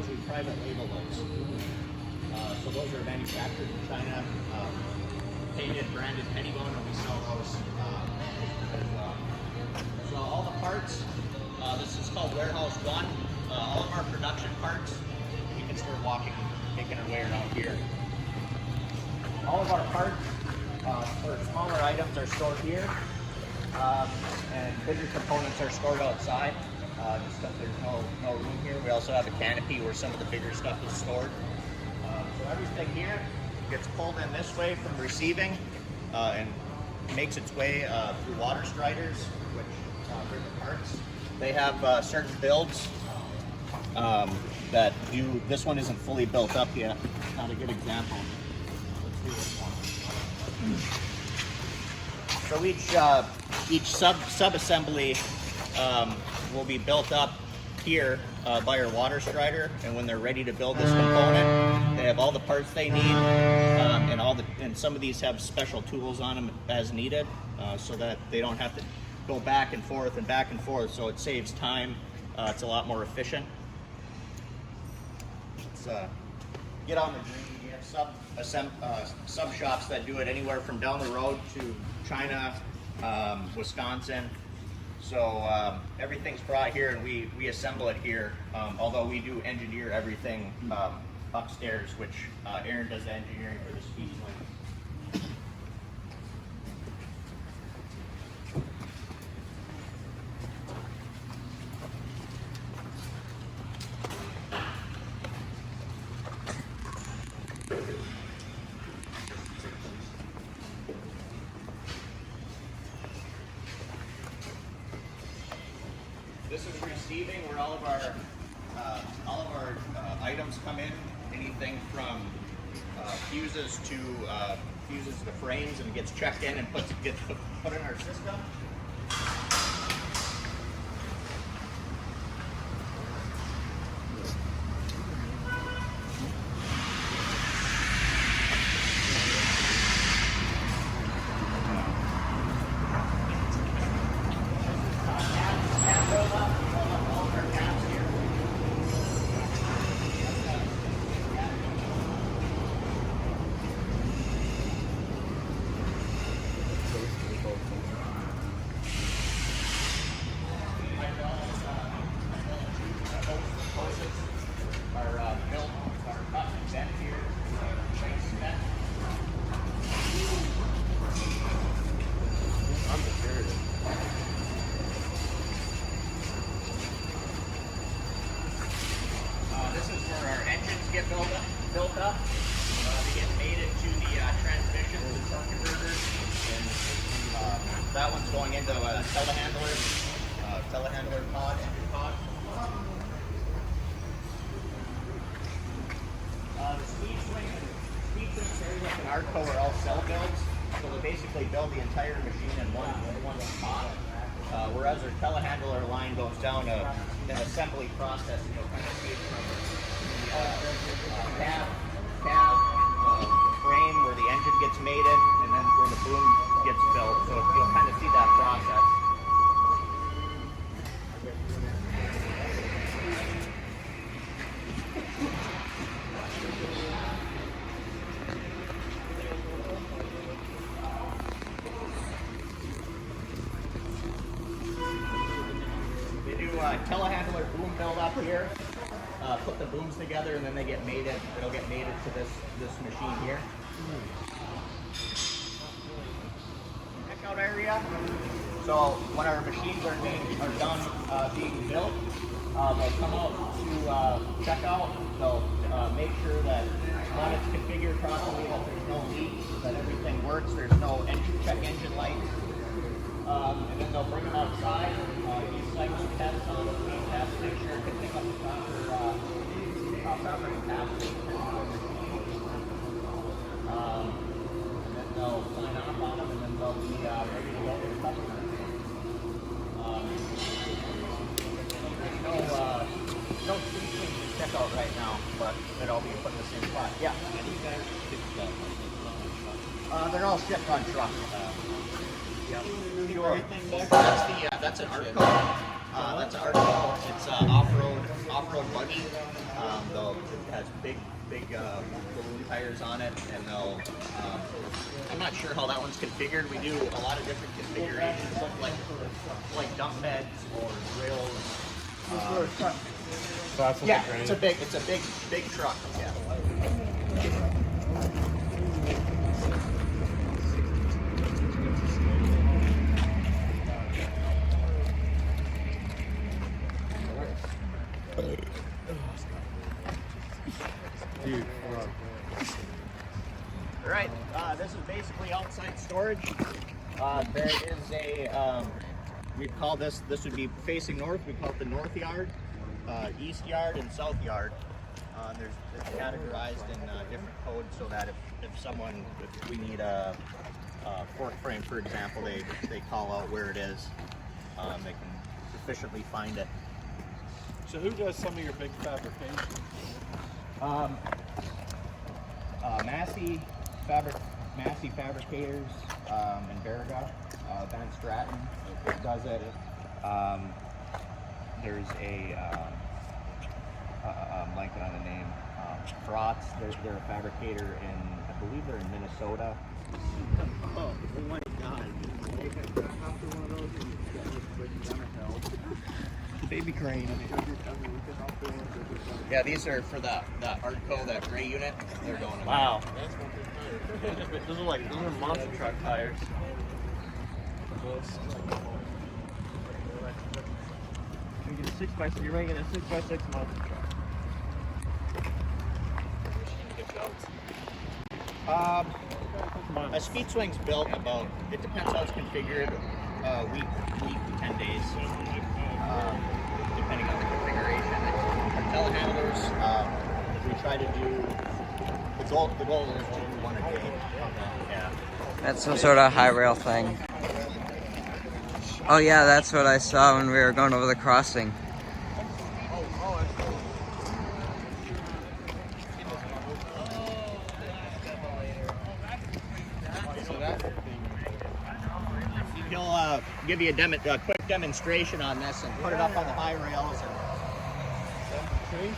sometimes we private label those. So those are manufactured in China, painted, branded Pennybone, and we sell those as well. So all the parts, this is called Warehouse 1. All of our production parts, you can start walking, making our way around here. All of our parts for smaller items are stored here, and bigger components are stored outside, just because there's no room here. We also have a canopy where some of the bigger stuff is stored. So everything here gets pulled in this way from receiving and makes its way through water striders, which bring the parts. They have certain builds that do, this one isn't fully built up yet. Not a good example. Let's do this one. So each sub-assembly will be built up here by our water strider, and when they're ready to build this component, they have all the parts they need, and some of these have special tools on them as needed, so that they don't have to go back and forth, so it saves time. It's a lot more efficient. Let's get on the journey. We have sub shops that do it anywhere from down the road to China, Wisconsin. So everything's brought here, and we assemble it here, although we do engineer everything upstairs, which Aaron does the engineering for the speed link. This is receiving, where all of our items come in. Anything from fuses to frames, and it gets checked in and gets put in our system. Get built up. They get mated to the transmission, the torque converters, and that one's going into a telehandler pod, engine pod. The speed swings area and Arco are all cell builds, so they basically build the entire machine in one spot. Whereas our telehandler line goes down an assembly process, kind of see it from cab, frame where the engine gets mated, and then where the boom gets built. So you'll kind of see that process. They do telehandler boom build up here. Put the booms together, and then they get mated. It'll get mated to this machine here. Checkout area. So when our machines are done being built, they'll come out to checkout. They'll make sure that when it's configured properly, that there's no leaks, that everything works. There's no engine lights. And then they'll bring them outside. Use cycle tests on the test, make sure it can pick up the proper capacity. And then they'll sign off on them, and then they'll be ready to go to the customer. There's no sequence to check out right now, but it'll all be put in the same spot. Yeah. And you guys ship they're all shipped on trucks. Yep. Sure. That's an Arco. That's an Arco. It's off-road buggy. Though it has big balloon tires on it, and they'll. I'm not sure how that one's configured. We do a lot of different configurations, like dump beds or grills. Yeah, it's a big truck. Yeah. Dude, All right, this is basically outside storage. There is a, we'd call this would be facing north. We call it the north yard, east yard, and south yard. It's categorized in different codes so that if we need a fork frame, for example, they call out where it is. They can efficiently find it. so who does some of your big fabrications? Massey Fabricators in Baraga. Van Stratton does it. There's a I'm blanking on the name. Frotz. They're a fabricator in, I believe they're in Minnesota. Oh my God! Baby crane. Yeah, these are for the Arco, that gray unit. They're going in. Wow. Those are monster truck tires. You get a 6x6. You're making a 6x6 monster truck. A speed swing's built about, it depends how it's configured, week to 10 days, depending on the configuration. Our telehandlers, we try to do, the goal is to do one a day. Yeah. That's some sort of high rail thing. Oh yeah, that's what I saw when we were going over the crossing. He'll give you a quick demonstration on this and put it up on the high rails. And